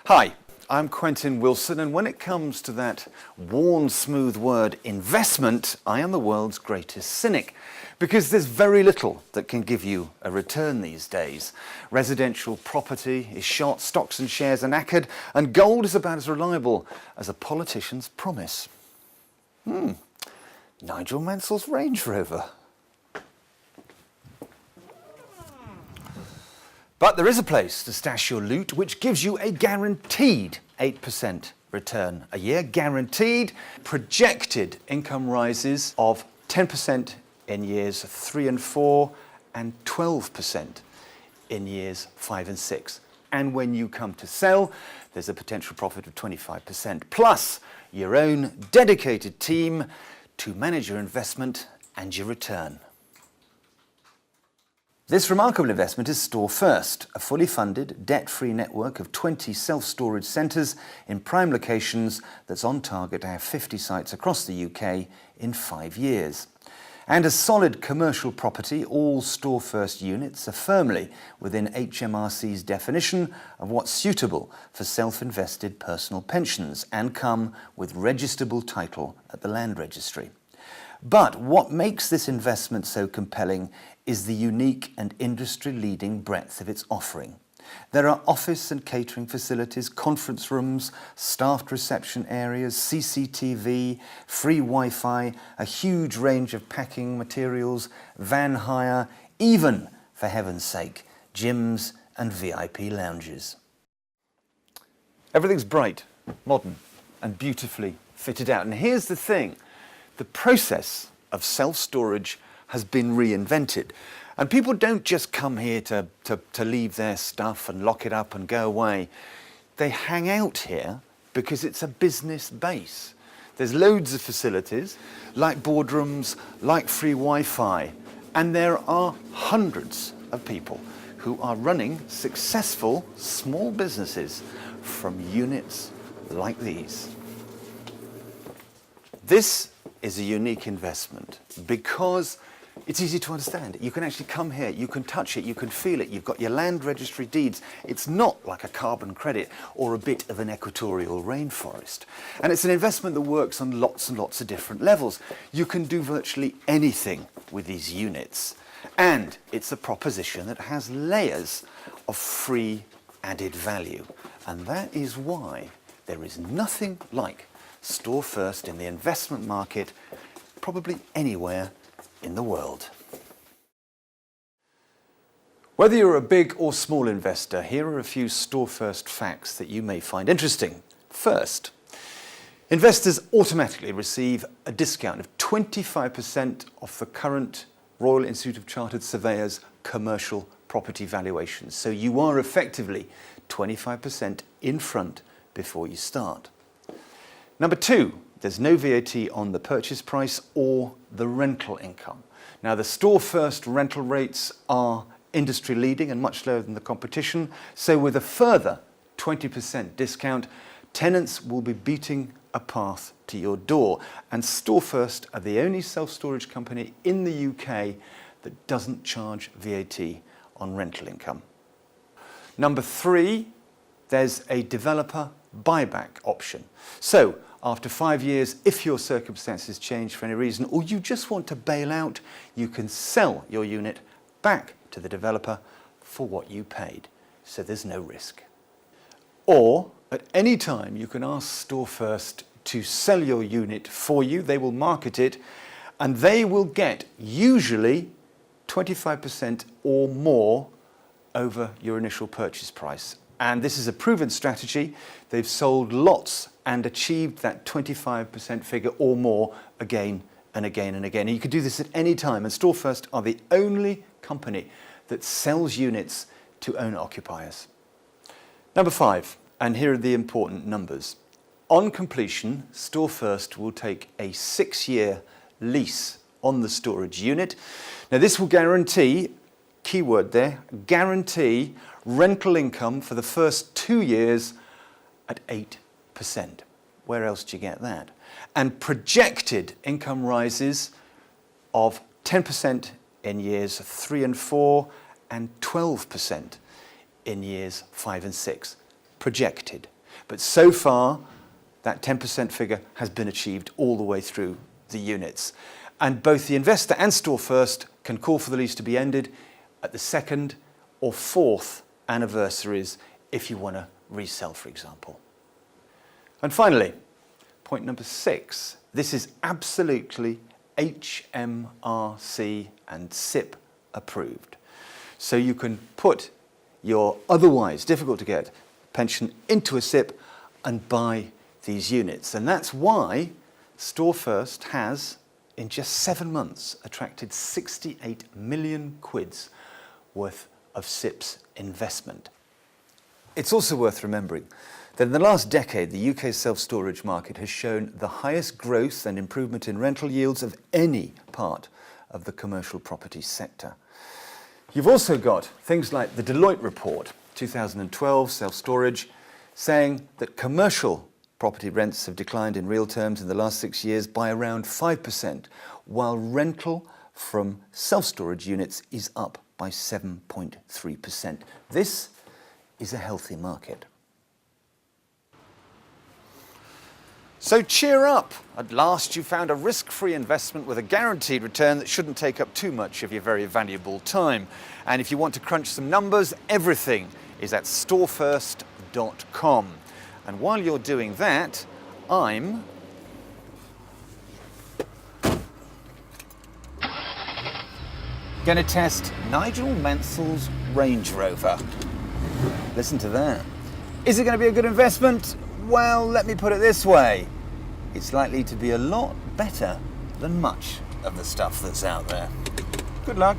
Hi, I'm Quentin Wilson, and when it comes to that worn smooth word investment, I am the world's greatest cynic, because there's very little that can give you a return these days. Residential property is shot, stocks and shares are knackered, and gold is about as reliable as a politician's promise. Nigel Mansell's Range Rover. But there is a place to stash your loot which gives you a guaranteed 8% return a year. Guaranteed. Projected income rises of 10% in years 3 and 4 and 12% in years 5 and 6. And when you come to sell, there's a potential profit of 25%, plus your own dedicated team to manage your investment and your return. This remarkable investment is Store First, a fully funded, debt-free network of 20 self-storage centres in prime locations that's on target to have 50 sites across the UK in 5 years. And a solid commercial property, all Store First units are firmly within HMRC's definition of what's suitable for self-invested personal pensions and come with registrable title at the Land Registry. But what makes this investment so compelling is the unique and industry-leading breadth of its offering. There are office and catering facilities, conference rooms, staffed reception areas, CCTV, free Wi-Fi, a huge range of packing materials, van hire, even, for heaven's sake, gyms and VIP lounges. Everything's bright, modern and beautifully fitted out. And here's the thing. The process of self-storage has been reinvented. And people don't just come here to leave their stuff and lock it up and go away. They hang out here because it's a business base. There's loads of facilities, like boardrooms, like free Wi-Fi. And there are hundreds of people who are running successful small businesses from units like these. This is a unique investment because it's easy to understand. You can actually come here, you can touch it, you can feel it, you've got your land registry deeds. It's not like a carbon credit or a bit of an equatorial rainforest. And it's an investment that works on lots and lots of different levels. You can do virtually anything with these units. And it's a proposition that has layers of free added value. And that is why there is nothing like Store First in the investment market, probably anywhere in the world. Whether you're a big or small investor, here are a few Store First facts that you may find interesting. First, investors automatically receive a discount of 25% off the current Royal Institute of Chartered Surveyors commercial property valuations. So you are effectively 25% in front before you start. Number two, there's no VAT on the purchase price or the rental income. Now, the Store First rental rates are industry leading and much lower than the competition. So with a further 20% discount, tenants will be beating a path to your door. And Store First are the only self-storage company in the UK that doesn't charge VAT on rental income. Number three, there's a developer buyback option. So after 5 years, if your circumstances change for any reason, or you just want to bail out, you can sell your unit back to the developer for what you paid. So there's no risk. Or at any time, you can ask Store First to sell your unit for you. They will market it and they will get usually 25% or more over your initial purchase price. And this is a proven strategy. They've sold lots and achieved that 25% figure or more again and again and again. And you can do this at any time. And Store First are the only company that sells units to owner-occupiers. Number five, and here are the important numbers. On completion, Store First will take a 6-year lease on the storage unit. Now this will guarantee, keyword there, guarantee rental income for the first 2 years at 8%. Where else do you get that? And projected income rises of 10% in years 3 and 4 and 12% in years 5 and 6. Projected. But so far, that 10% figure has been achieved all the way through the units. And both the investor and Store First can call for the lease to be ended at the 2nd or 4th anniversaries if you want to resell, for example. And finally, point number 6. This is absolutely HMRC and SIP approved. So you can put your otherwise difficult to get pension into a SIP and buy these units. And that's why Store First has, in just 7 months, attracted 68 million quids worth of SIPs investment. It's also worth remembering that in the last decade, the UK self-storage market has shown the highest growth and improvement in rental yields of any part of the commercial property sector. You've also got things like the Deloitte report, 2012 self-storage, saying that commercial property rents have declined in real terms in the last 6 years by around 5%, while rental from self-storage units is up by 7.3%. This is a healthy market. So cheer up! At last you found a risk-free investment with a guaranteed return that shouldn't take up too much of your very valuable time. And if you want to crunch some numbers, everything is at storefirst.com. And while you're doing that, I'm going to test Nigel Mansell's Range Rover. Listen to that. Is it going to be a good investment? Well, let me put it this way. It's likely to be a lot better than much of the stuff that's out there. Good luck.